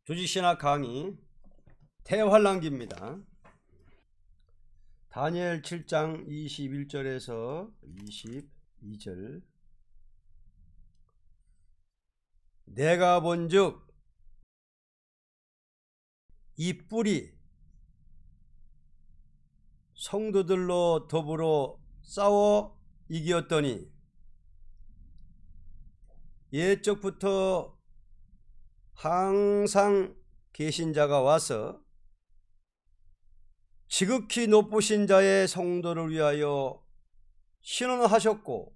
조지신학 강의 대환란기입니다. 다니엘 7장 21절에서 22절. 내가 본즉 이 뿔이 성도들로 더불어 싸워 이기었더니 옛적부터 항상 계신 자가 와서 지극히 높으신 자의 성도를 위하여 신원하셨고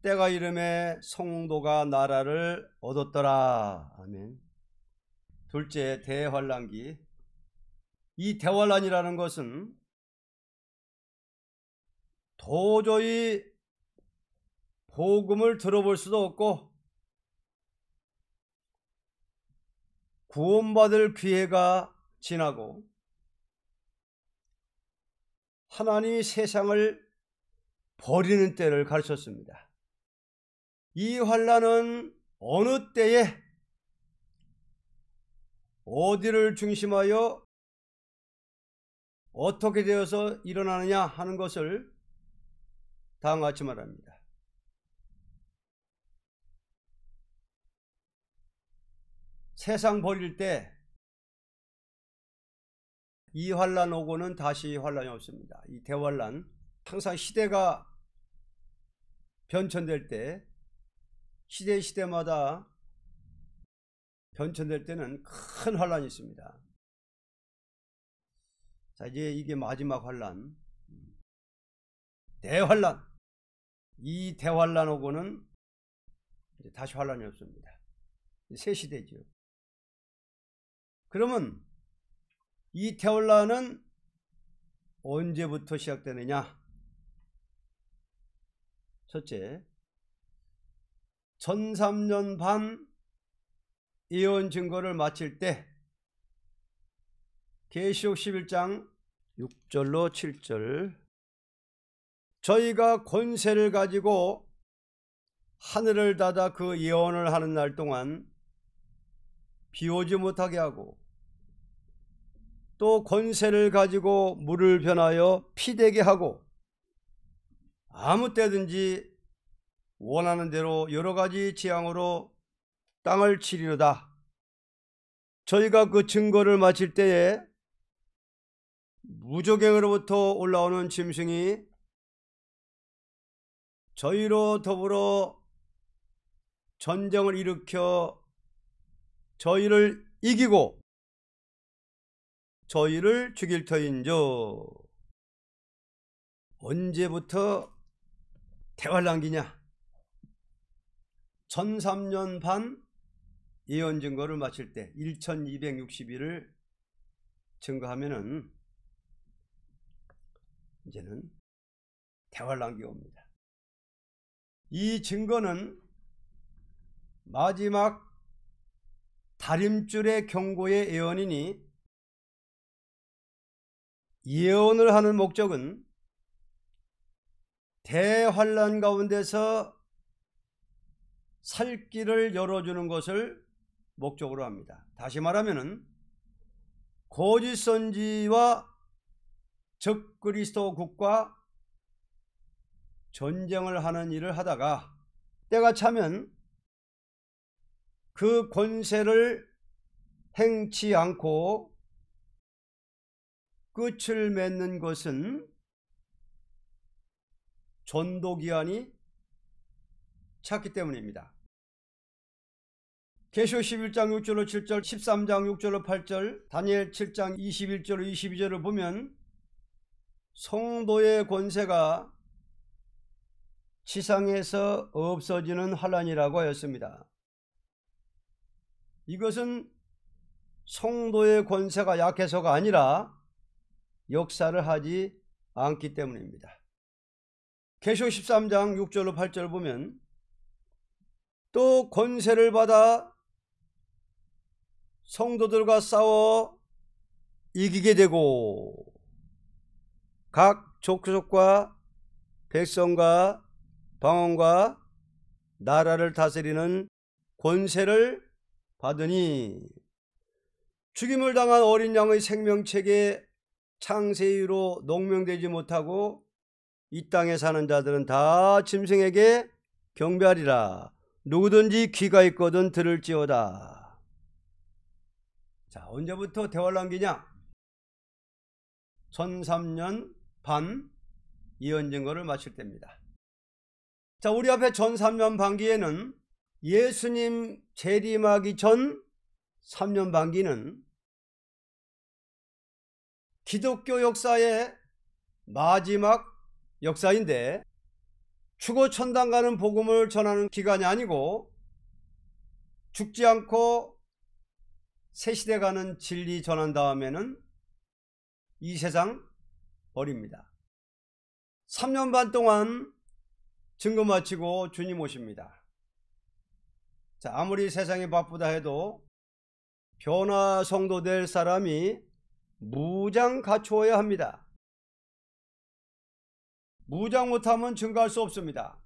때가 이름에 성도가 나라를 얻었더라. 아멘. 둘째, 대환란기. 이 대환란이라는 것은 도저히 복음을 들어볼 수도 없고 구원받을 기회가 지나고 하나님이 세상을 버리는 때를 가르쳤습니다. 이 환란은 어느 때에 어디를 중심하여 어떻게 되어서 일어나느냐 하는 것을 다음과 같이 말합니다. 세상 버릴 때 이 환란 오고는 다시 환란이 없습니다. 이 대환란, 항상 시대가 변천될 때, 시대마다 변천될 때는 큰 환란이 있습니다. 자, 이제 이게 마지막 환란, 대환란. 이 대환란 오고는 이제 다시 환란이 없습니다. 새 시대죠. 그러면 이 대환란은 언제부터 시작되느냐? 첫째, 13년 반 예언 증거를 마칠 때 계시록 11장 6절로 7절. 저희가 권세를 가지고 하늘을 닫아 그 예언을 하는 날 동안 비 오지 못하게 하고 또 권세를 가지고 물을 변하여 피 되게 하고 아무 때든지 원하는 대로 여러 가지 재앙으로 땅을 치리로다. 저희가 그 증거를 마칠 때에 무저갱으로부터 올라오는 짐승이 저희로 더불어 전쟁을 일으켜 저희를 이기고 저희를 죽일 터인저. 언제부터 대환란기냐? 13년 반 예언 증거를 마칠 때 1260일을 증거하면은 이제는 대환란기가 옵니다. 이 증거는 마지막 다림줄의 경고의 예언이니 예언을 하는 목적은 대환란 가운데서 살 길을 열어주는 것을 목적으로 합니다. 다시 말하면은 거짓 선지와 적그리스도국과 전쟁을 하는 일을 하다가 때가 차면 그 권세를 행치 않고 끝을 맺는 것은 전도기한이 찼기 때문입니다. 계시록 11장 6절로 7절, 13장 6절로 8절, 다니엘 7장 21절로 22절을 보면 성도의 권세가 지상에서 없어지는 환란이라고 하였습니다. 이것은 성도의 권세가 약해서가 아니라 역사를 하지 않기 때문입니다. 계시록 13장 6절로 8절을 보면 또 권세를 받아 성도들과 싸워 이기게 되고 각 족속과 백성과 방언과 나라를 다스리는 권세를 받으니 죽임을 당한 어린 양의 생명책에 창세이로 농명되지 못하고 이 땅에 사는 자들은 다 짐승에게 경배하리라. 누구든지 귀가 있거든 들을지어다. 자, 언제부터 대환란기냐? 1003년 반 예언 증거를 마칠 때입니다. 자, 우리 앞에 1003년 반기에는 예수님 재림하기 전 3년 반기는 기독교 역사의 마지막 역사인데, 죽어 천당 가는 복음을 전하는 기간이 아니고 죽지 않고 새 시대 가는 진리 전한 다음에는 이 세상 버립니다. 3년 반 동안 증거 마치고 주님 오십니다. 자, 아무리 세상이 바쁘다 해도 변화 성도 될 사람이 무장 갖추어야 합니다. 무장 못하면 증거할 수 없습니다.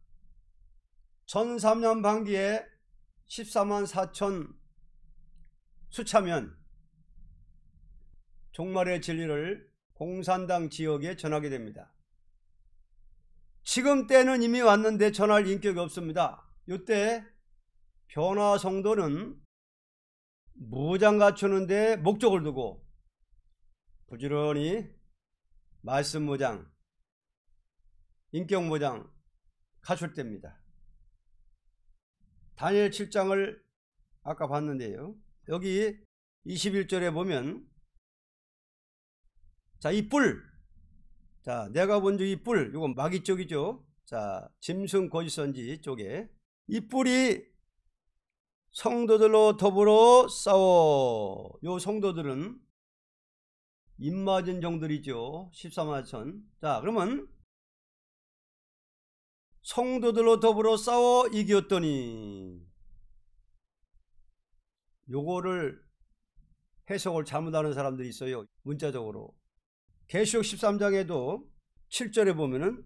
1003년 반기에 14만 4천 수차면 종말의 진리를 공산당 지역에 전하게 됩니다. 지금 때는 이미 왔는데 전할 인격이 없습니다. 이때 변화 성도는 무장 갖추는데 목적을 두고 부지런히 말씀 무장, 인격 무장 갖출 때입니다. 다니엘 7장을 아까 봤는데요, 여기 21절에 보면, 자, 이 뿔, 자, 내가 본 이 뿔, 이건 마귀 쪽이죠. 자, 짐승 거짓 선지 쪽에 이 뿔이 성도들로 더불어 싸워. 요 성도들은 입맞은 종들이죠. 14만 4천. 자, 그러면 성도들로 더불어 싸워 이겼더니, 요거를 해석을 잘못하는 사람들이 있어요. 문자적으로. 계시록 13장에도 7절에 보면은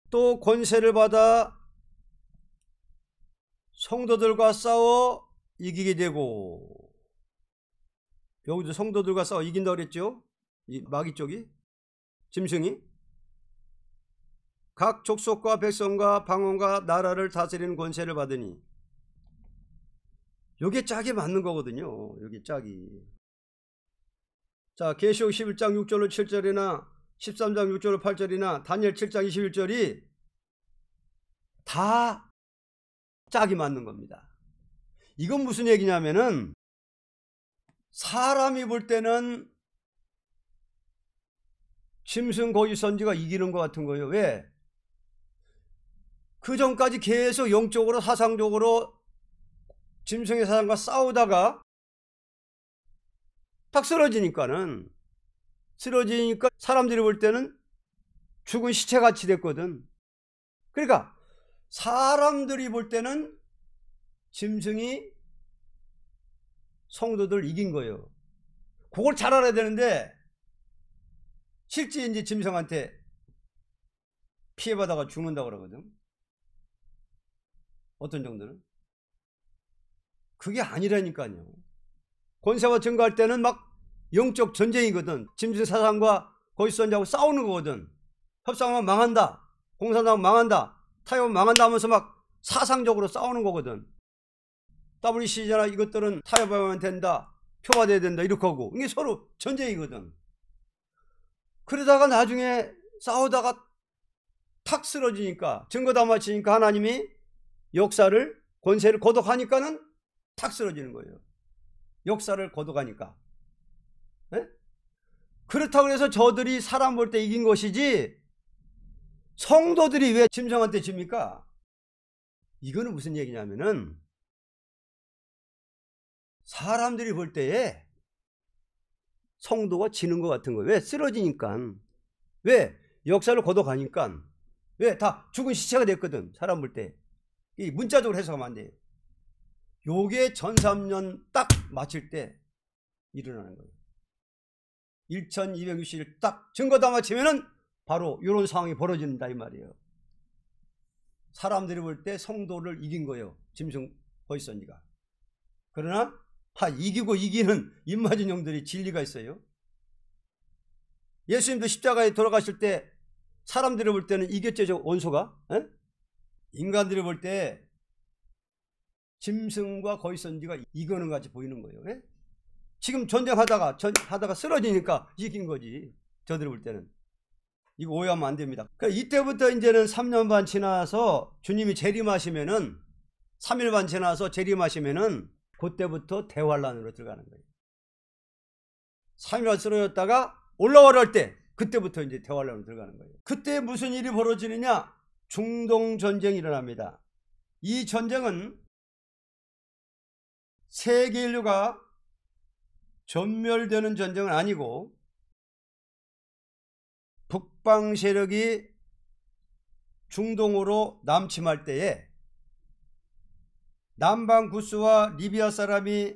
또 권세를 받아 성도들과 싸워 이기게 되고, 여기도 성도들과 싸워 이긴다고 그랬죠. 이 마귀 쪽이, 짐승이 각 족속과 백성과 방언과 나라를 다스리는 권세를 받으니, 요게 짝이 맞는 거거든요. 요게 짝이. 자, 계시록 11장 6절로 7절이나 13장 6절로 8절이나 다니엘 7장 21절이 다 짝이 맞는 겁니다. 이건 무슨 얘기냐면은, 사람이 볼 때는 짐승 거짓 선지가 이기는 것 같은 거예요. 왜? 그 전까지 계속 영적으로 사상적으로 짐승의 사상과 싸우다가 딱 쓰러지니까 사람들이 볼 때는 죽은 시체같이 됐거든. 그러니까 사람들이 볼 때는 짐승이 성도들 이긴 거예요. 그걸 잘 알아야 되는데, 실제 이제 짐승한테 피해받아가 죽는다고 그러거든. 어떤 정도는. 그게 아니라니까요. 권세와 증거할 때는 막 영적 전쟁이거든. 짐승 사상과 거짓 선지하고 싸우는 거거든. 협상하면 망한다, 공산당 망한다, 타협은 망한다 하면서 막 사상적으로 싸우는 거거든. WC잖아, 이것들은 타협하면 된다, 표가 돼야 된다, 이렇게 하고. 이게 서로 전쟁이거든. 그러다가 나중에 싸우다가 탁 쓰러지니까, 증거 다 마치니까 하나님이 역사를, 권세를 거둬가니까는 탁 쓰러지는 거예요. 역사를 거둬가니까. 네? 그렇다고 해서 저들이 사람 볼 때 이긴 것이지, 성도들이 왜 짐승한테 집니까? 이거는 무슨 얘기냐면은, 사람들이 볼 때에 성도가 지는 것 같은 거예요. 왜? 쓰러지니까. 왜? 역사를 거둬가니까. 왜? 다 죽은 시체가 됐거든. 사람 볼 때. 이 문자적으로 해석하면 안 돼요. 요게 1003년 딱 마칠 때 일어나는 거예요. 1260일 딱 증거 다 마치면은 바로 이런 상황이 벌어진다 이 말이에요. 사람들이 볼 때 성도를 이긴 거예요. 짐승 거짓 선지가. 그러나 이기고 이기는 입맞은 놈들이 진리가 있어요? 예수님도 십자가에 돌아가실 때 사람들이 볼 때는 이겼죠, 저 원수가? 에? 인간들이 볼 때 짐승과 거짓선지가 이기는 것 같이 보이는 거예요. 에? 지금 전쟁하다가 쓰러지니까 이긴 거지. 저들이 볼 때는. 이거 오해하면 안 됩니다. 그러니까 이때부터 이제는 3년 반 지나서 주님이 재림하시면은 3일 반 지나서 재림하시면은 그때부터 대환란으로 들어가는 거예요. 3일 반 쓰러졌다가 올라오라 할 때 그때부터 이제 대환란으로 들어가는 거예요. 그때 무슨 일이 벌어지느냐? 중동 전쟁이 일어납니다. 이 전쟁은 세계 인류가 전멸되는 전쟁은 아니고 북방 세력이 중동으로 남침할 때에 남방 구스와 리비아 사람이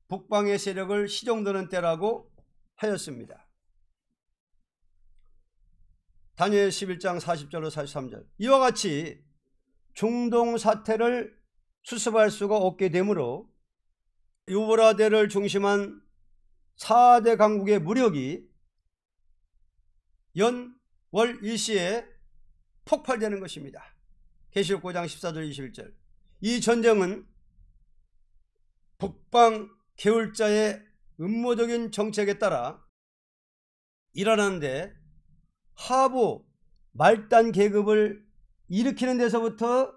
북방의 세력을 시종드는 때라고 하였습니다. 다니엘 11장 40절로 43절. 이와 같이 중동 사태를 수습할 수가 없게 되므로 유브라데를 중심한 4대 강국의 무력이 월 일시에 폭발되는 것입니다. 계시록 9장 14절 21절. 이 전쟁은 북방 계율자의 음모적인 정책에 따라 일어나는데 하부 말단 계급을 일으키는 데서부터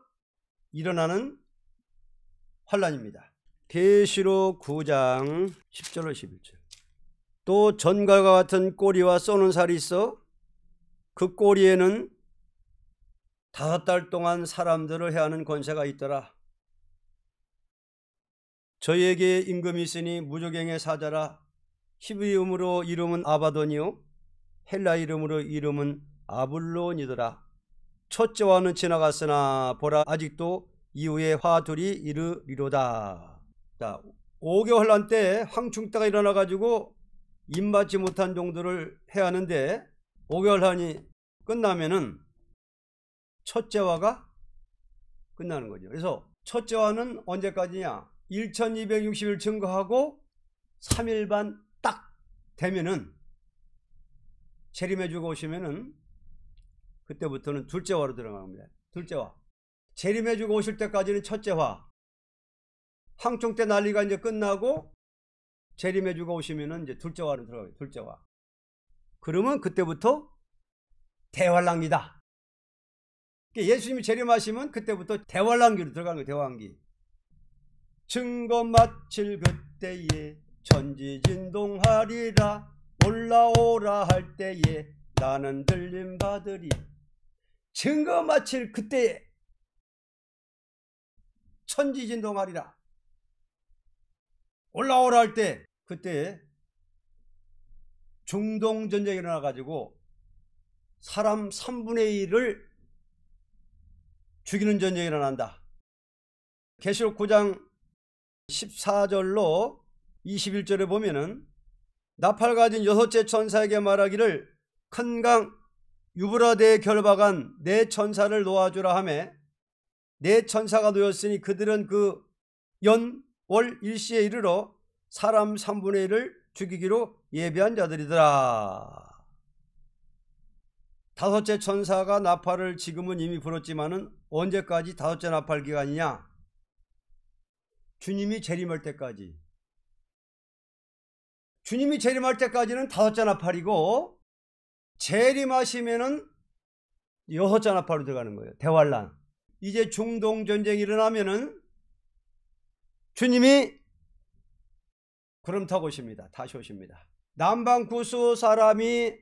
일어나는 환란입니다. 계시록 9장 10절로 11절. 또 전갈과 같은 꼬리와 쏘는 살이 있어 그 꼬리에는 5달 동안 사람들을 해하는 권세가 있더라. 저희에게 임금이 있으니 무조갱의 사자라. 히브리음으로 이름은 아바돈이요 헬라 이름으로 이름은 아블론이더라. 첫째와는 지나갔으나 보라 아직도 이후에 화둘이 이르리로다. 자, 5개월 환란 때 황충때가 일어나 가지고 입맞지 못한 종들을 해하는데 5개월 환란이 끝나면은 첫째화가 끝나는 거죠. 그래서 첫째화는 언제까지냐? 1260일 증거하고 3일 반 딱 되면은 재림해 주고 오시면은 그때부터는 둘째화로 들어갑니다. 둘째화. 재림해 주고 오실 때까지는 첫째화. 황충 때 난리가 이제 끝나고 재림해 주고 오시면은 이제 둘째화로 들어가요. 둘째화. 그러면 그때부터 대환란기다. 예수님이 재림하시면 그때부터 대환란기로 들어가는 거예요. 대환란기. 증거 마칠 그때에 천지진동하리라. 올라오라 할 때에 나는 들림 받으리. 증거 마칠 그때에 천지진동하리라. 올라오라 할 때 그때 중동 전쟁이 일어나 가지고 사람 3분의 1을 죽이는 전쟁이 일어난다. 계시록 9장 14절로 21절에 보면은 나팔 가진 6째 천사에게 말하기를 큰 강 유브라데에 결박한 네 천사를 놓아주라 하며 네 천사가 놓였으니 그들은 그 월 일시에 이르러 사람 3분의 1을 죽이기로 예비한 자들이더라. 5째 천사가 나팔을 지금은 이미 불었지만은 언제까지 5째 나팔 기간이냐? 주님이 재림할 때까지. 주님이 재림할 때까지는 5째 나팔이고 재림하시면은 6째 나팔로 들어가는 거예요. 대환란. 이제 중동 전쟁이 일어나면은 주님이 구름 타고 오십니다. 다시 오십니다. 남방 구스 사람이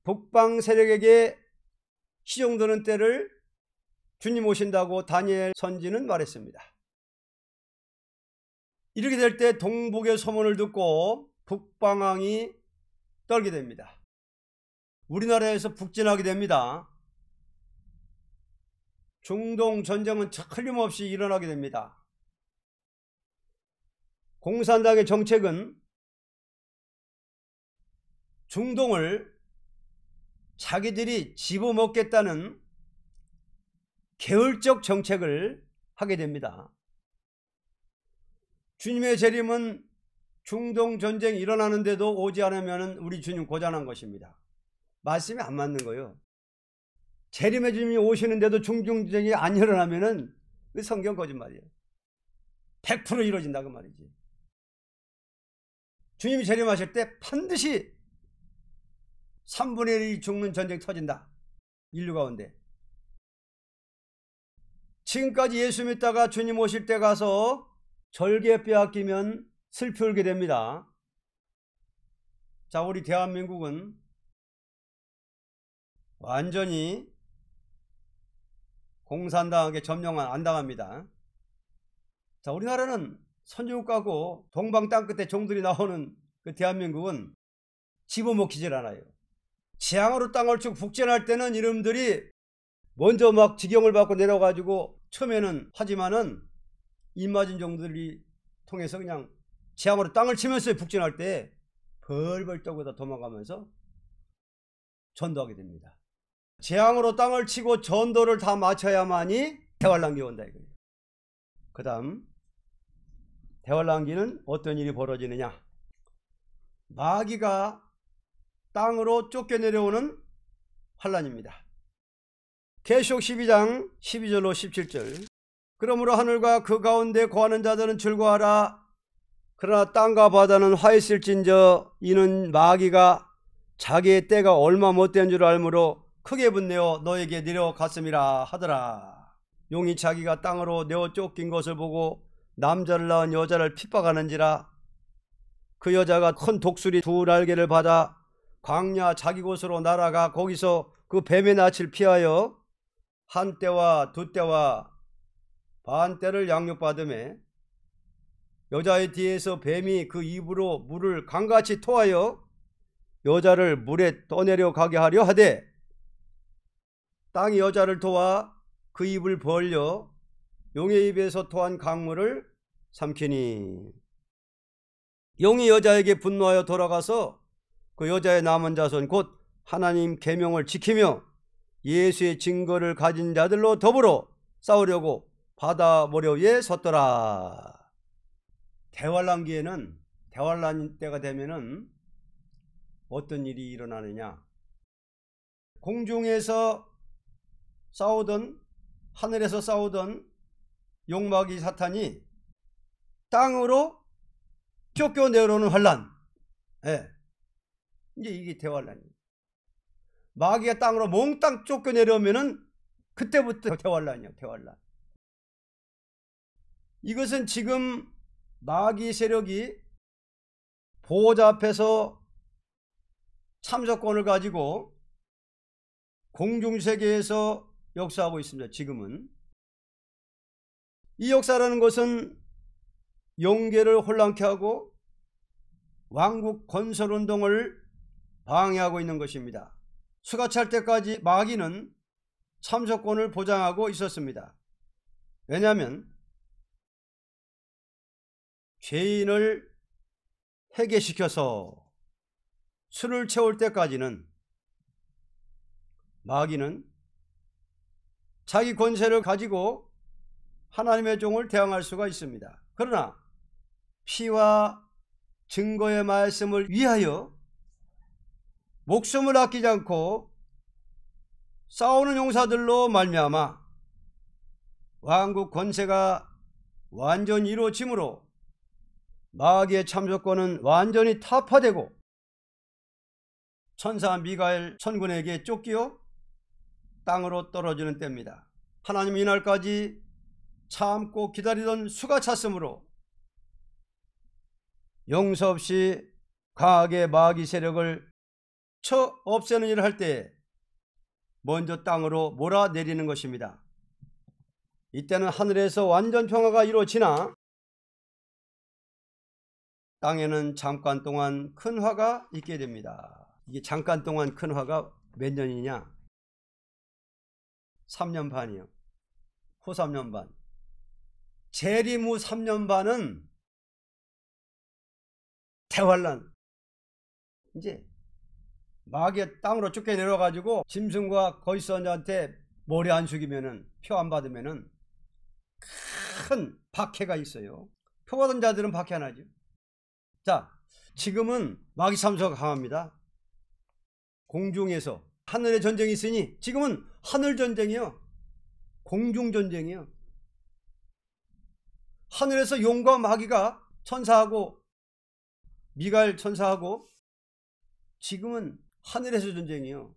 북방 세력에게 시종드는 때를 주님 오신다고 다니엘 선지는 말했습니다. 이렇게 될 때 동북의 소문을 듣고 북방왕이 떨게 됩니다. 우리나라에서 북진하게 됩니다. 중동 전쟁은 틀림없이 일어나게 됩니다. 공산당의 정책은 중동을 자기들이 집어먹겠다는 계율적 정책을 하게 됩니다. 주님의 재림은 중동 전쟁이 일어나는데도 오지 않으면 우리 주님 고전한 것입니다. 말씀이 안 맞는 거예요. 재림의 주님이 오시는데도 중동 전쟁이 안 일어나면은 성경 거짓말이에요. 100% 이루어진다 그 말이지. 주님이 재림하실 때 반드시 3분의 1이 죽는 전쟁이 터진다. 인류 가운데. 지금까지 예수 믿다가 주님 오실 때 가서 절개 빼앗기면 슬피 울게 됩니다. 자, 우리 대한민국은 완전히 공산당에게 점령을 안 당합니다. 자, 우리나라는 선진국가고 동방 땅끝에 종들이 나오는 그 대한민국은 집어먹히질 않아요. 지향으로 땅을 쭉 북진할 때는 이놈들이 먼저 막 지경을 받고 내려가지고 처음에는 하지만은 입맞은 종들이 통해서 그냥 지향으로 땅을 치면서 북진할 때 벌벌 떨고 도망가면서 전도하게 됩니다. 지향으로 땅을 치고 전도를 다 마쳐야만이 대환란기 온다 이거예요. 그 다음 대환란기는 어떤 일이 벌어지느냐. 마귀가 땅으로 쫓겨 내려오는 환란입니다. 계시록 12장 12절로 17절. 그러므로 하늘과 그 가운데 거하는 자들은 즐거워하라. 그러나 땅과 바다는 화했을진저 이는 마귀가 자기의 때가 얼마 못된 줄 알므로 크게 분내어 너에게 내려갔음이라 하더라. 용이 자기가 땅으로 내어 쫓긴 것을 보고 남자를 낳은 여자를 핍박하는지라. 그 여자가 큰 독수리 두 날개를 받아 광야 자기 곳으로 날아가 거기서 그 뱀의 낯을 피하여 한 때와 두 때와 반 때를 양육받으매 여자의 뒤에서 뱀이 그 입으로 물을 강같이 토하여 여자를 물에 떠내려 가게 하려 하되 땅이 여자를 도와 그 입을 벌려 용의 입에서 토한 강물을 삼키니 용이 여자에게 분노하여 돌아가서 그 여자의 남은 자손 곧 하나님 계명을 지키며 예수의 증거를 가진 자들로 더불어 싸우려고 바다 모래 위에 섰더라. 대환란기에는 대환란 때가 되면은 어떤 일이 일어나느냐. 공중에서 싸우던 하늘에서 싸우던 용마귀 사탄이 땅으로 쫓겨 내려오는 환란. 예. 이제 이게 대환란이에요. 마귀가 땅으로 몽땅 쫓겨 내려오면은 그때부터 대환란이에요. 대환란. 이것은 지금 마귀 세력이 보호자 앞에서 참석권을 가지고 공중세계에서 역사하고 있습니다. 지금은 이 역사라는 것은 영계를 혼란케 하고 왕국 건설운동을 방해하고 있는 것입니다. 수가 찰 때까지 마귀는 참석권을 보장하고 있었습니다. 왜냐하면 죄인을 회개시켜서 술을 채울 때까지는 마귀는 자기 권세를 가지고 하나님의 종을 대항할 수가 있습니다. 그러나 피와 증거의 말씀을 위하여 목숨을 아끼지 않고 싸우는 용사들로 말미암아 왕국 권세가 완전히 이루어지므로 마귀의 참석권은 완전히 타파되고 천사 미가엘 천군에게 쫓기어 땅으로 떨어지는 때입니다. 하나님은 이날까지 참고 기다리던 수가 찼으므로 용서 없이 강하게 마귀 세력을 쳐 없애는 일을 할 때 먼저 땅으로 몰아내리는 것입니다. 이때는 하늘에서 완전 평화가 이루어지나 땅에는 잠깐 동안 큰 화가 있게 됩니다. 이게 잠깐 동안 큰 화가 몇 년이냐? 3년 반이요. 후 3년 반. 재림 후 3년 반은 대환란. 이제 마귀가 땅으로 쫓겨 내려가지고 짐승과 거짓선자한테 모래 안 숙이면은 표 안 받으면은 큰 박해가 있어요. 표 받은 자들은 박해 안 하죠. 자, 지금은 마귀 참소가 강합니다. 공중에서 하늘의 전쟁이 있으니 지금은 하늘 전쟁이요, 공중 전쟁이요. 하늘에서 용과 마귀가 천사하고 미가엘 천사하고 지금은 하늘에서 전쟁이요.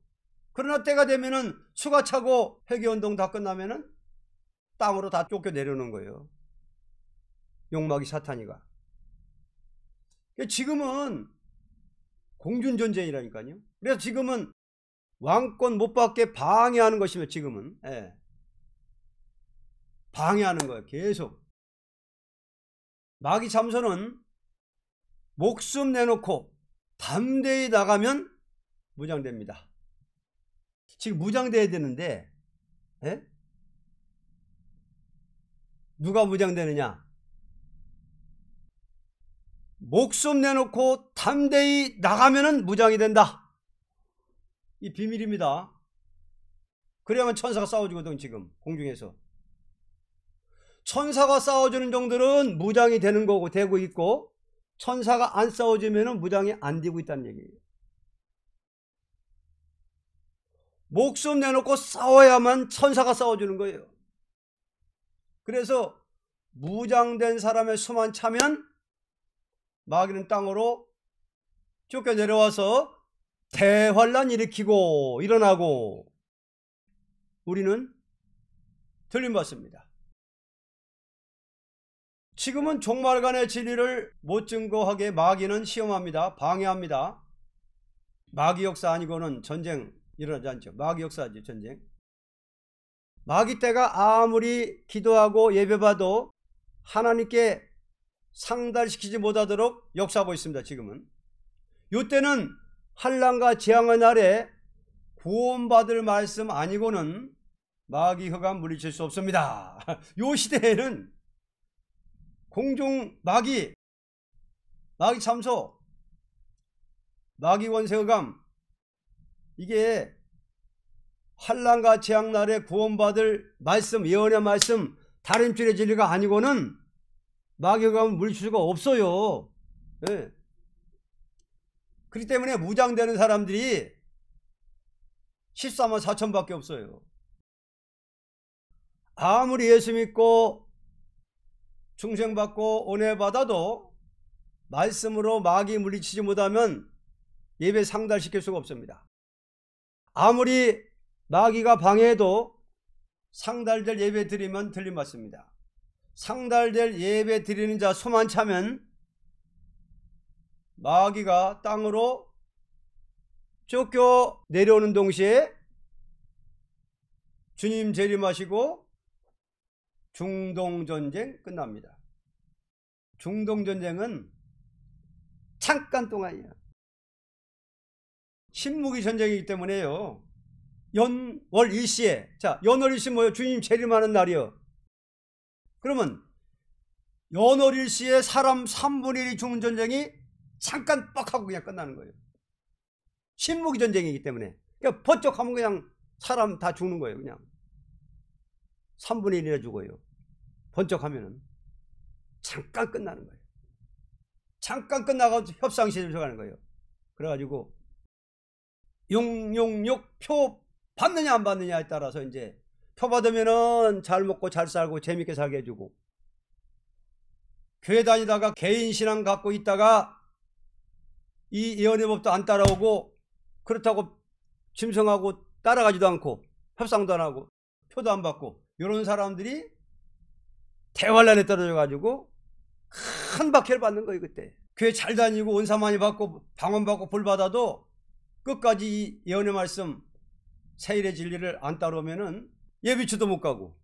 그러나 때가 되면은 수가 차고 회개운동 다 끝나면은 땅으로 다 쫓겨 내려오는 거예요, 용마귀 사탄이가. 지금은 공중전쟁이라니까요. 그래서 지금은 왕권 못 받게 방해하는 것이며, 지금은 방해하는 거예요. 계속 마귀 참소는 목숨 내놓고 담대히 나가면 무장됩니다. 지금 무장돼야 되는데 누가 무장되느냐? 목숨 내놓고 담대히 나가면은 무장이 된다. 이 비밀입니다. 그래야만 천사가 싸워주거든. 지금 공중에서 천사가 싸워주는 종들은 무장이 되는 거고 되고 있고, 천사가 안 싸워주면은 무장이 안 되고 있다는 얘기예요. 목숨 내놓고 싸워야만 천사가 싸워주는 거예요. 그래서 무장된 사람의 수만 차면 마귀는 땅으로 쫓겨 내려와서 대환란 일으키고 일어나고, 우리는 들림받습니다. 지금은 종말간의 진리를 못 증거하게 마귀는 시험합니다. 방해합니다. 마귀 역사 아니고는 전쟁 일어나지 않죠. 마귀 역사지, 전쟁. 마귀 때가 아무리 기도하고 예배봐도 하나님께 상달시키지 못하도록 역사하고 있습니다. 지금은 이때는 환난과 재앙의 날에 구원받을 말씀 아니고는 마귀 흑암 물리칠 수 없습니다. 이 시대에는 공중 마귀 참소, 마귀 권세 흑암, 이게 환난과 재앙 날에 구원받을 말씀, 예언의 말씀, 다림줄의 진리가 아니고는 마귀 흑암을 물리칠 수가 없어요. 그렇기 때문에 무장되는 사람들이 14만 4천 밖에 없어요. 아무리 예수 믿고 중생받고 은혜 받아도 말씀으로 마귀 물리치지 못하면 예배 상달시킬 수가 없습니다. 아무리 마귀가 방해해도 상달될 예배 드리면 들림받습니다. 상달될 예배 드리는 자 수만 차면 마귀가 땅으로 쫓겨 내려오는 동시에 주님 재림하시고 중동전쟁 끝납니다. 중동전쟁은 잠깐 동안이에요. 신무기 전쟁이기 때문에요. 연월 일시에, 자, 연월 일시 뭐예요? 주님 재림하는 날이요. 그러면 연월 일시에 사람 3분의 1이 죽는 전쟁이 잠깐 뻑 하고 그냥 끝나는 거예요. 신무기 전쟁이기 때문에 그냥 번쩍하면 그냥 사람 다 죽는 거예요. 그냥 3분의 1이나 죽어요. 번쩍하면은 잠깐 끝나는 거예요. 잠깐 끝나고 협상실에 들어가는 거예요. 그래가지고 용용욕 표 받느냐 안 받느냐에 따라서 이제 표 받으면은 잘 먹고 잘 살고 재밌게 살게 해주고, 교회 다니다가 개인 신앙 갖고 있다가 이 예언의 법도 안 따라오고 그렇다고 짐승하고 따라가지도 않고 협상도 안 하고 표도 안 받고, 이런 사람들이 대환란에 떨어져 가지고 큰 박해를 받는 거예요. 그때 교회 잘 다니고 은사 많이 받고 방언 받고 불 받아도 끝까지 이 예언의 말씀 세일의 진리를 안 따라오면은 예비추도 못 가고,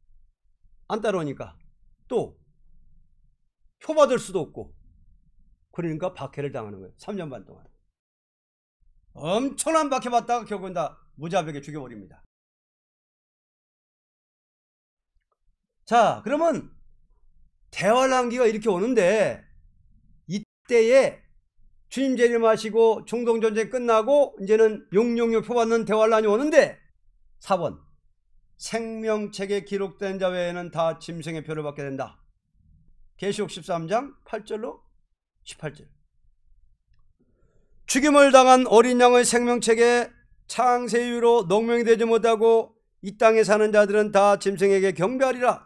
안 따라오니까 또 표 받을 수도 없고, 그러니까 박해를 당하는 거예요. 3년 반 동안 엄청난 박해 받다가 결국은 다 무자비하게 죽여버립니다. 자, 그러면 대환란기가 이렇게 오는데, 이때에 주님 재림하시고 중동전쟁 끝나고 이제는 용용용 표받는 대환란이 오는데, 4번 생명책에 기록된 자 외에는 다 짐승의 표를 받게 된다. 계시록 13장 8절로 18절. 죽임을 당한 어린 양의 생명책에 창세 이후로 농명이 되지 못하고 이 땅에 사는 자들은 다 짐승에게 경배하리라.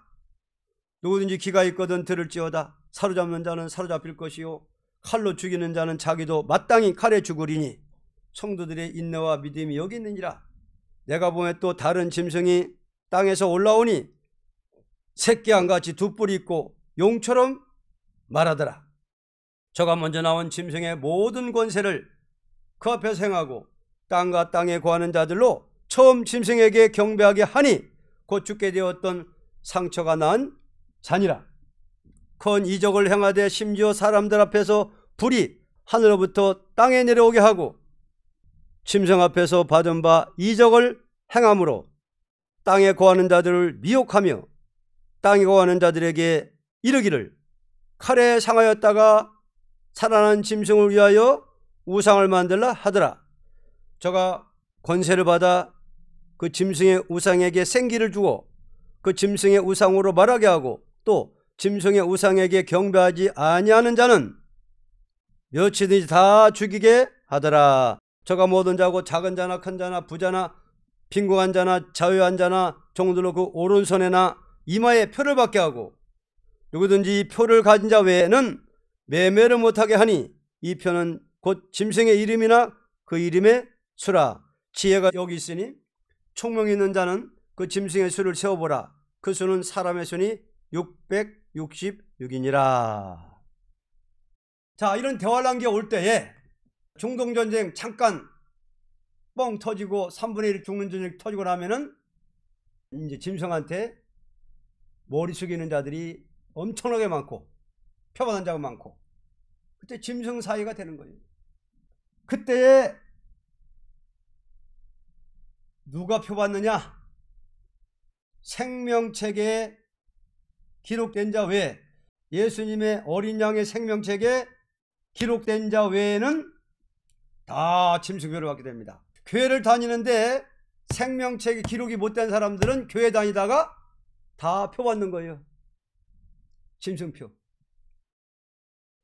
누구든지 귀가 있거든 들을지어다. 사로잡는 자는 사로잡힐 것이요 칼로 죽이는 자는 자기도 마땅히 칼에 죽으리니 성도들의 인내와 믿음이 여기 있느니라. 내가 보매 또 다른 짐승이 땅에서 올라오니 새끼양같이 두 뿔이 있고 용처럼 말하더라. 저가 먼저 나온 짐승의 모든 권세를 그 앞에서 행하고 땅과 땅에 거하는 자들로 처음 짐승에게 경배하게 하니 곧 죽게 되었던 상처가 난 자니라. 큰 이적을 행하되 심지어 사람들 앞에서 불이 하늘로부터 땅에 내려오게 하고 짐승 앞에서 받은 바 이적을 행함으로 땅에 거하는 자들을 미혹하며 땅에 거하는 자들에게 이르기를 칼에 상하였다가 살아난 짐승을 위하여 우상을 만들라 하더라. 저가 권세를 받아 그 짐승의 우상에게 생기를 주고 그 짐승의 우상으로 말하게 하고 또 짐승의 우상에게 경배하지 아니하는 자는 몇이든지 다 죽이게 하더라. 저가 모든 자고 작은 자나 큰 자나 부자나 빈궁한 자나 자유한 자나 종들로 그 오른손에나 이마에 표를 받게 하고 누구든지 이 표를 가진 자 외에는 매매를 못하게 하니 이 표는 곧 짐승의 이름이나 그 이름의 수라. 지혜가 여기 있으니 총명 있는 자는 그 짐승의 수를 세어보라. 그 수는 사람의 수니 666이니라. 자, 이런 대환란기에 올 때에 중동전쟁 잠깐 뻥 터지고 3분의 1 죽는 전쟁 터지고 나면은 이제 짐승한테 머리 숙이는 자들이 엄청나게 많고 표받은 자가 많고 그때 짐승 사이가 되는 거예요. 그때에 누가 표받느냐? 생명책에 기록된 자 외에 예수님의 어린 양의 생명책에 기록된 자 외에는 다 짐승표를 받게 됩니다. 교회를 다니는데 생명책에 기록이 못된 사람들은 교회 다니다가 다 표받는 거예요. 짐승표.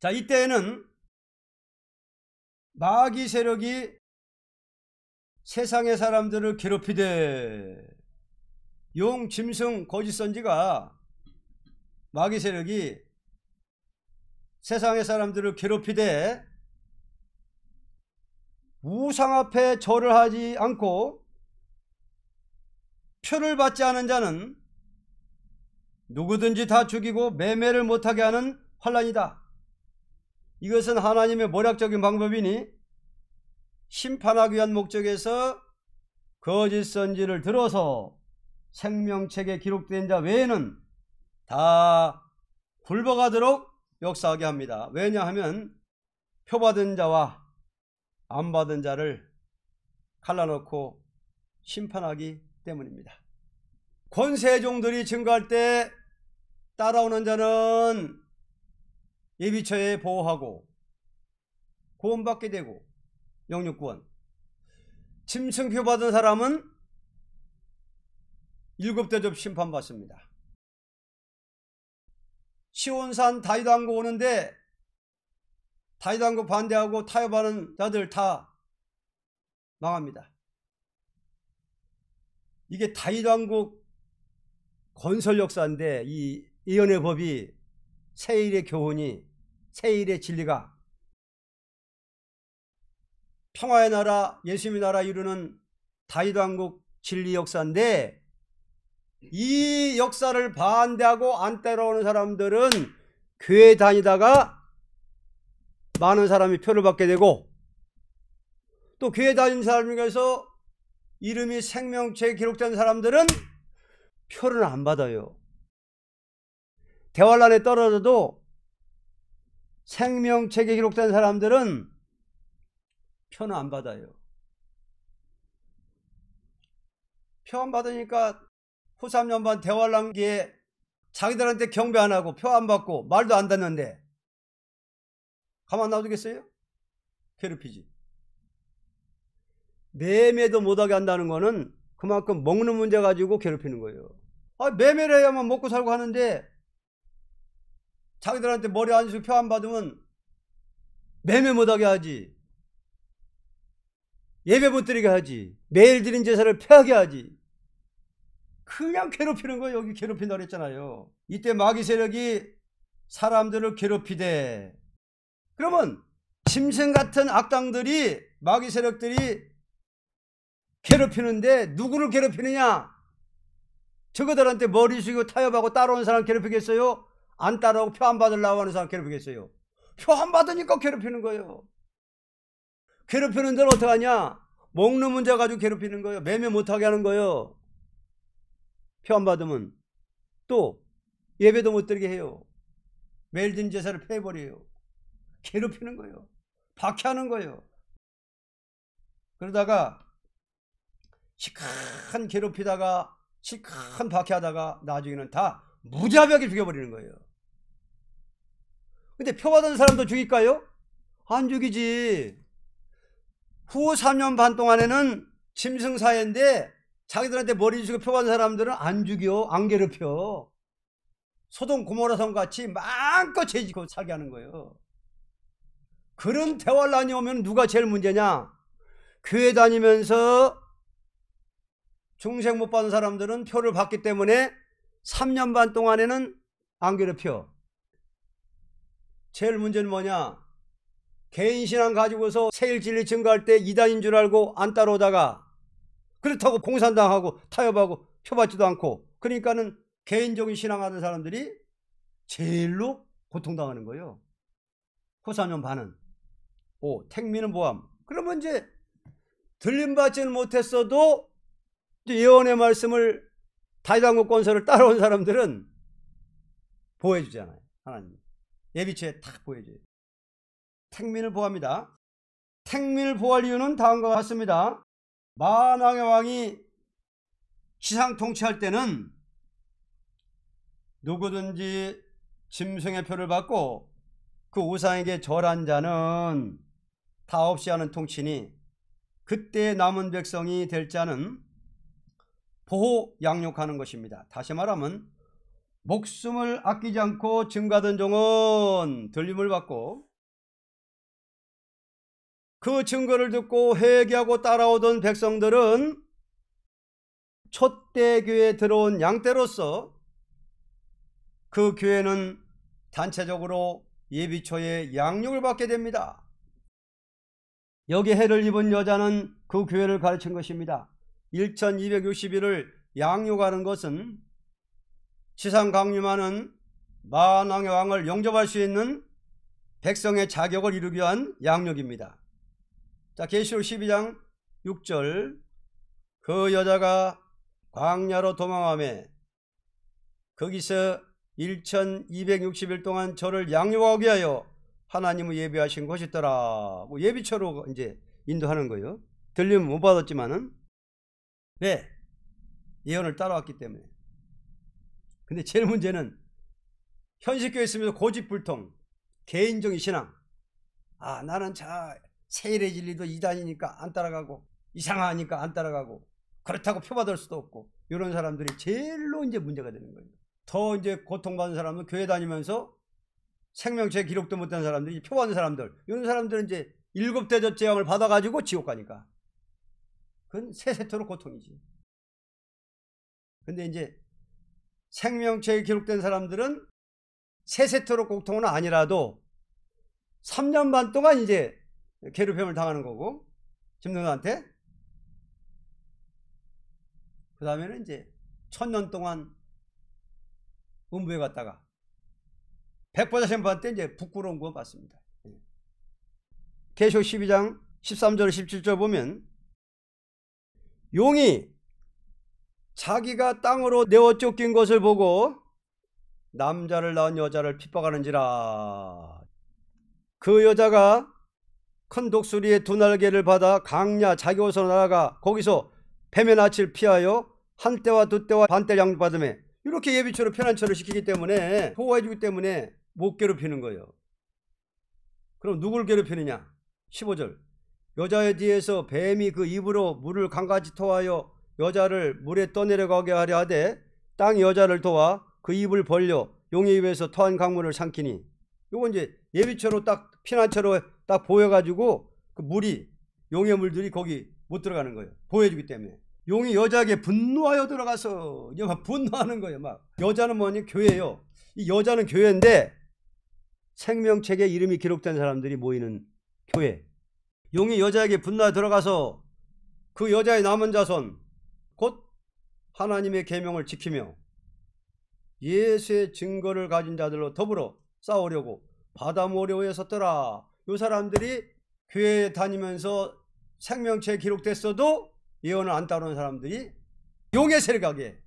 자, 이때에는 마귀 세력이 세상의 사람들을 괴롭히되 용, 짐승, 거짓 선지가 마귀 세력이 세상의 사람들을 괴롭히되 우상 앞에 절을 하지 않고 표를 받지 않은 자는 누구든지 다 죽이고 매매를 못하게 하는 환란이다. 이것은 하나님의 모략적인 방법이니 심판하기 위한 목적에서 거짓 선지를 들어서 생명책에 기록된 자 외에는 다 굴복하도록 역사하게 합니다. 왜냐하면 표받은 자와 안 받은 자를 갈라놓고 심판하기 때문입니다. 권세종들이 증거할 때 따라오는 자는 예비처에 보호하고 구원받게 되고 영육구원. 짐승표 받은 사람은 7대접 심판받습니다. 시온산 다윗왕국 오는데 다윗왕국 반대하고 타협하는 자들 다 망합니다. 이게 다윗왕국 건설 역사인데 이 예언의 법이 세일의 교훈이 세일의 진리가 평화의 나라 예수님의 나라 이루는 다윗왕국 진리 역사인데 이 역사를 반대하고 안 따라오는 사람들은 교회 다니다가 많은 사람이 표를 받게 되고 또 교회 다니는 사람 중에서 이름이 생명책에 기록된 사람들은 표를 안 받아요. 대환란에 떨어져도 생명책에 기록된 사람들은 표는 안 받아요. 표 안 받으니까 후 3년반 대환란기에 자기들한테 경배 안 하고 표 안 받고 말도 안 듣는데 가만 놔두겠어요? 괴롭히지. 매매도 못하게 한다는 거는 그만큼 먹는 문제 가지고 괴롭히는 거예요. 매매를 해야만 먹고 살고 하는데 자기들한테 머리 안 쓰고 표 안 받으면 매매 못하게 하지. 예배 못 드리게 하지. 매일 드린 제사를 폐하게 하지. 그냥 괴롭히는 거예요. 여기 괴롭힌다고 그랬잖아요. 이때 마귀 세력이 사람들을 괴롭히되, 그러면 짐승 같은 악당들이, 마귀 세력들이 괴롭히는데 누구를 괴롭히느냐? 저거들한테 머리 숙이고 타협하고 따라오는 사람 괴롭히겠어요? 안 따라오고 표 안 받으려고 하는 사람 괴롭히겠어요? 표 안 받으니까 괴롭히는 거예요. 괴롭히는 데는 어떻게 하냐? 먹는 문제 가지고 괴롭히는 거예요. 매매 못하게 하는 거예요. 표 안 받으면. 또 예배도 못 드리게 해요. 매일 드린 제사를 폐해버려요. 괴롭히는 거예요. 박해하는 거예요. 그러다가 시큰 괴롭히다가 시큰 박해하다가 나중에는 다 무자비하게 죽여버리는 거예요. 근데 표 받은 사람도 죽일까요? 안 죽이지. 후 3년 반 동안에는 짐승 사회인데 자기들한테 머리 주고 표 받은 사람들은 안 죽여, 안 괴롭혀. 소돔 고모라 성 같이 마음껏 죄 짓고 살게 하는 거예요. 그런 대환란이 오면 누가 제일 문제냐? 교회 다니면서 중생 못 받은 사람들은 표를 받기 때문에 3년 반 동안에는 안 괴롭혀. 제일 문제는 뭐냐? 개인신앙 가지고서 세일진리 증거할 때 이단인 줄 알고 안 따라오다가 그렇다고 공산당하고 타협하고 표 받지도 않고, 그러니까는 개인적인 신앙하는 사람들이 제일로 고통당하는 거예요. 후 4년 반은. 택미는 보함. 그러면 이제 들림받지는 못했어도 이제 예언의 말씀을 다윗왕국 권세를 따라온 사람들은 보호해주잖아요. 하나님 예비처에 탁 보여줘요. 택민을 보호합니다. 택민을 보호할 이유는 다음과 같습니다. 만왕의 왕이 시상 통치할 때는 누구든지 짐승의 표를 받고 그 우상에게 절한 자는 다 없이 하는 통치니, 그때 남은 백성이 될 자는 보호 양육하는 것입니다. 다시 말하면 목숨을 아끼지 않고 증거하던 종은 들림을 받고, 그 증거를 듣고 회개하고 따라오던 백성들은 촛대 교회에 들어온 양떼로서 그 교회는 단체적으로 예비초에 양육을 받게 됩니다. 여기 해를 입은 여자는 그 교회를 가르친 것입니다. 1260일을 양육하는 것은 지상 강림하는 만왕의 왕을 영접할 수 있는 백성의 자격을 이루기 위한 양육입니다. 자, 계시록 12장 6절, 그 여자가 광야로 도망하며 거기서 1260일 동안 저를 양육하기 위하여 하나님을 예비하신 것이더라. 예비처로 이제 인도하는 거예요. 들림 못 받았지만은. 왜? 예언을 따라왔기 때문에. 근데 제일 문제는 현실교회에 있으면서 고집불통, 개인적인 신앙. 나는 세일의 진리도 이단이니까 안 따라가고, 이상하니까 안 따라가고, 그렇다고 표받을 수도 없고, 이런 사람들이 제일로 이제 문제가 되는 거예요. 더 이제 고통받는 사람은 교회 다니면서 생명체 기록도 못한 사람들, 표받는 사람들, 이런 사람들은 이제 7대접 재앙을 받아가지고 지옥 가니까. 그건 세세토록 고통이지. 근데 이제 생명체에 기록된 사람들은 세세토록 고통은 아니라도 3년 반 동안 이제 괴롭힘을 당하는 거고, 짐승한테. 그 다음에는 이제 1000년 동안 음부에 갔다가 백보자 심판 때 이제 부끄러운 구원 받습니다. 계시록 12장 13절 17절 보면, 용이 자기가 땅으로 내어 쫓긴 것을 보고 남자를 낳은 여자를 핍박하는지라. 그 여자가 큰 독수리의 두 날개를 받아 강야 자기 옷으로 날아가 거기서 뱀의 낯을 피하여 한 때와 두 때와 반 때를 양육받으며, 이렇게 예비처로 편안처를 시키기 때문에, 보호해주기 때문에 못 괴롭히는 거예요. 그럼 누굴 괴롭히느냐? 15절, 여자의 뒤에서 뱀이 그 입으로 물을 강같이 토하여 여자를 물에 떠내려가게 하려 하되 땅이 여자를 도와 그 입을 벌려 용의 입에서 토한 강물을 삼키니. 요건 이제 예비처로 딱 피난처로 딱 보여가지고 그 물이, 용의 물들이 거기 못 들어가는 거예요. 보호해주기 때문에. 용이 여자에게 분노하여 들어가서 이제 막 분노하는 거예요. 막 여자는 뭐니? 교회예요. 이 여자는 교회인데 생명책에 이름이 기록된 사람들이 모이는 교회. 용이 여자에게 분노하여 들어가서 그 여자의 남은 자손 곧 하나님의 계명을 지키며 예수의 증거를 가진 자들로 더불어 싸우려고 바다 모래위에 섰더라. 이 사람들이 교회에 다니면서 생명체에 기록됐어도 예언을 안 따르는 사람들이 용의 세력하게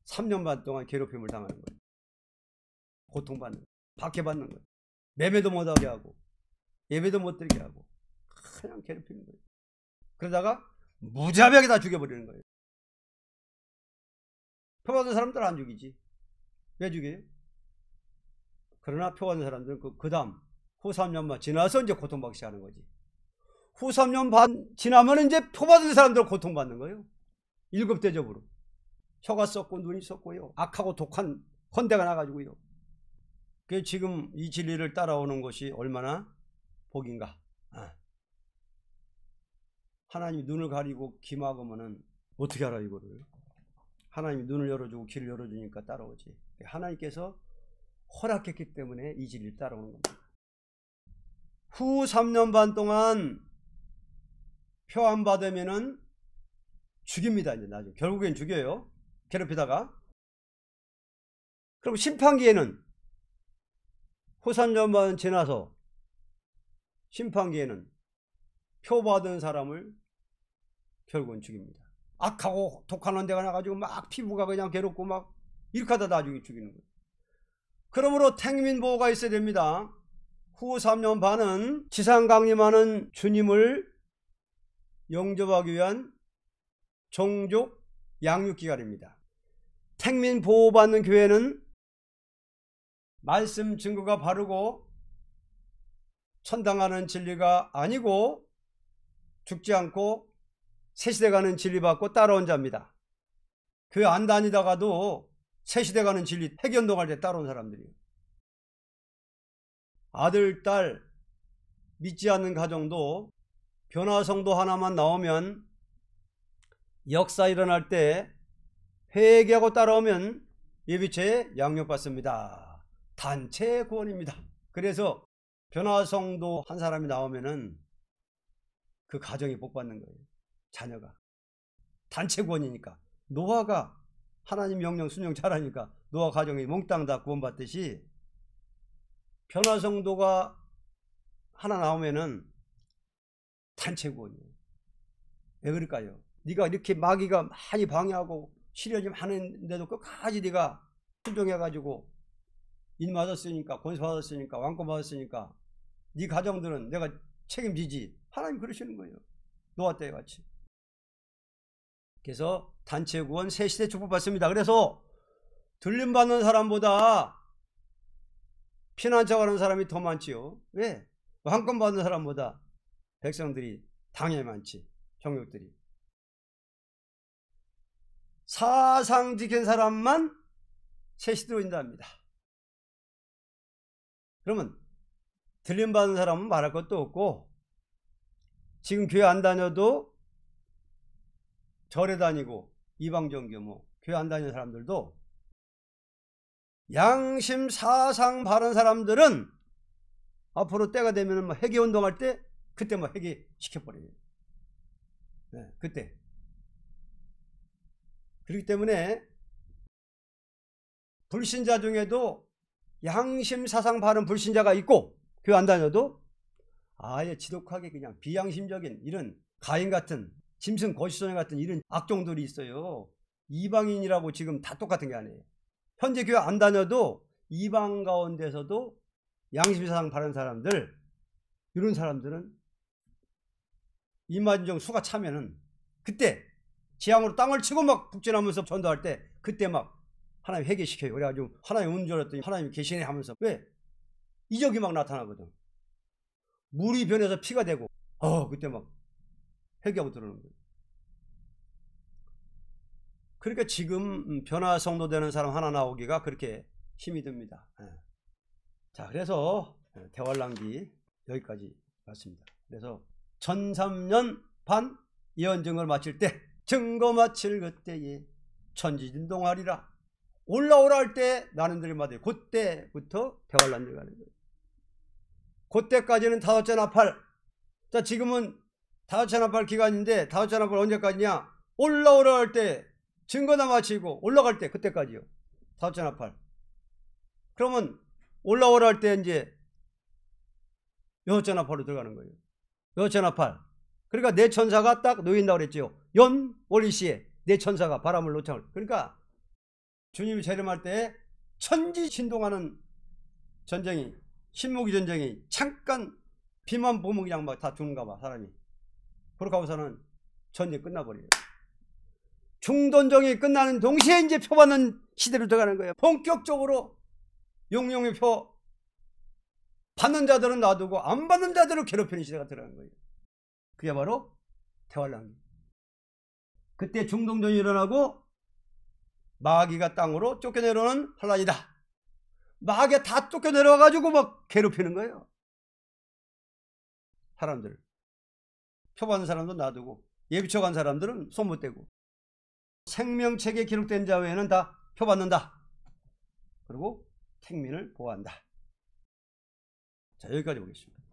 3년 반 동안 괴롭힘을 당하는 거예요. 고통받는 거예요. 박해받는 거예요. 매매도 못하게 하고 예배도 못 드리게 하고 그냥 괴롭히는 거예요. 그러다가 무자비하게 다 죽여버리는 거예요. 표받은 사람들 안 죽이지. 왜 죽여요? 그러나 표받은 사람들은 그 다음 후 3년만 지나서 이제 고통받기 시작하는 거지. 후 3년 반 지나면 이제 표받은 사람들 고통받는 거예요. 1급 대접으로. 혀가 썩고 눈이 썩고요. 악하고 독한 헌대가 나가지고요. 그 지금 이 진리를 따라오는 것이 얼마나 복인가. 하나님이 눈을 가리고 귀 막으면은 어떻게 알아 이거를. 하나님이 눈을 열어주고 귀를 열어주니까 따라오지. 하나님께서 허락했기 때문에 이 진리를 따라오는 겁니다. 후 3년 반 동안 표 안 받으면은 죽입니다. 이제 나중에 결국엔 죽여요. 괴롭히다가. 그럼 심판기에는 후 3년 반 지나서 심판기에는 표 받은 사람을 결국은 죽입니다. 악하고 독한 원대가 나가지고 막 피부가 그냥 괴롭고 막 이렇게 하다 나중에 죽이는 거예요. 그러므로 택민보호가 있어야 됩니다. 후 3년 반은 지상 강림하는 주님을 영접하기 위한 종족 양육기간입니다. 택민보호받는 교회는 말씀 증거가 바르고 천당하는 진리가 아니고 죽지 않고 새시대 가는 진리 받고 따라온 자입니다. 교회 안 다니다가도 새시대 가는 진리 핵연동할 때 따라온 사람들이에요. 아들, 딸 믿지 않는 가정도 변화성도 하나만 나오면 역사 일어날 때 회개하고 따라오면 예비체에 양육받습니다. 단체 구원입니다. 그래서 변화성도 한 사람이 나오면은 그 가정이 복받는 거예요. 자녀가. 단체 구원이니까. 노아가 하나님 명령 순종 잘하니까 노아 가정이 몽땅 다 구원받듯이 변화성도가 하나 나오면은 단체 구원이에요. 왜 그럴까요? 네가 이렇게 마귀가 많이 방해하고 시련이 많은데도 끝까지 네가 순종해가지고 인 맞았으니까 권세 받았으니까 왕권 받았으니까 네 가정들은 내가 책임지지. 하나님 그러시는 거예요. 노아 때 같이. 그래서 단체 구원 새시대 축복받습니다. 그래서 들림받는 사람보다 피난처 가는 사람이 더 많지요. 왜? 왕권 받는 사람보다 백성들이 당연히 많지. 종족들이. 사상 지킨 사람만 새시대로 들어온답니다. 그러면 들림받는 사람은 말할 것도 없고 지금 교회 안 다녀도 절에 다니고 이방종교 뭐 교회 안 다니는 사람들도 양심 사상 바른 사람들은 앞으로 때가 되면 뭐 회개 운동할 때 그때 뭐 회개 시켜버려요. 네, 그때. 그렇기 때문에 불신자 중에도 양심 사상 바른 불신자가 있고 교회 안 다녀도 아예 지독하게 그냥 비양심적인 이런 가인 같은 짐승 거짓소년 같은 이런 악종들이 있어요. 이방인이라고 지금 다 똑같은 게 아니에요. 현재 교회 안 다녀도 이방 가운데서도 양심 사상 바른 사람들, 이런 사람들은 이만정 수가 차면은 그때 지향으로 땅을 치고 막 북진하면서 전도할 때 그때 막 하나님 회개시켜요. 그래가지고 하나님 온 줄 알았더니 하나님 계시네 하면서. 왜? 이적이 막 나타나거든. 물이 변해서 피가 되고 그때 막 회개하고 들어오는 거예요. 그러니까 지금 변화 성도 되는 사람 하나 나오기가 그렇게 힘이 듭니다. 자, 그래서 대활랑기 여기까지 왔습니다. 그래서 전 3년 반 예언증을 마칠 때 증거 마칠 그때에 천지진동하리라. 올라오라 할 때 나는 들마다 그때부터 대환란 들어가는 거예요. 그때까지는 다섯째 나팔. 자, 지금은 다섯째 나팔 기간인데 다섯째 나팔 언제까지냐? 올라오라 할 때 증거나 마치고 올라갈 때 그때까지요. 다섯째 나팔. 그러면 올라오라 할 때 이제 여섯째 나팔로 들어가는 거예요. 여섯째 나팔. 그러니까 네 천사가 딱 놓인다고 그랬죠. 연월일시에 네 천사가 바람을 놓자. 그러니까 주님이 재림할 때 천지 신동하는 전쟁이, 신무기 전쟁이 잠깐 비만 보면 그냥 막 다 죽는가 봐, 사람이. 그렇게 하고서는 전쟁이 끝나버려요. 중전쟁이 끝나는 동시에 이제 표받는 시대로 들어가는 거예요. 본격적으로 용용의 표 받는 자들은 놔두고 안 받는 자들을 괴롭히는 시대가 들어가는 거예요. 그게 바로 대환란. 그때 중동전이 일어나고 마귀가 땅으로 쫓겨내려오는 환란이다. 마귀가 다 쫓겨내려와가지고 막 괴롭히는 거예요. 사람들. 표받는 사람도 놔두고 예비처 간 사람들은 손 못 대고. 생명책에 기록된 자 외에는 다 표받는다. 그리고 택민을 보호한다. 자, 여기까지 보겠습니다.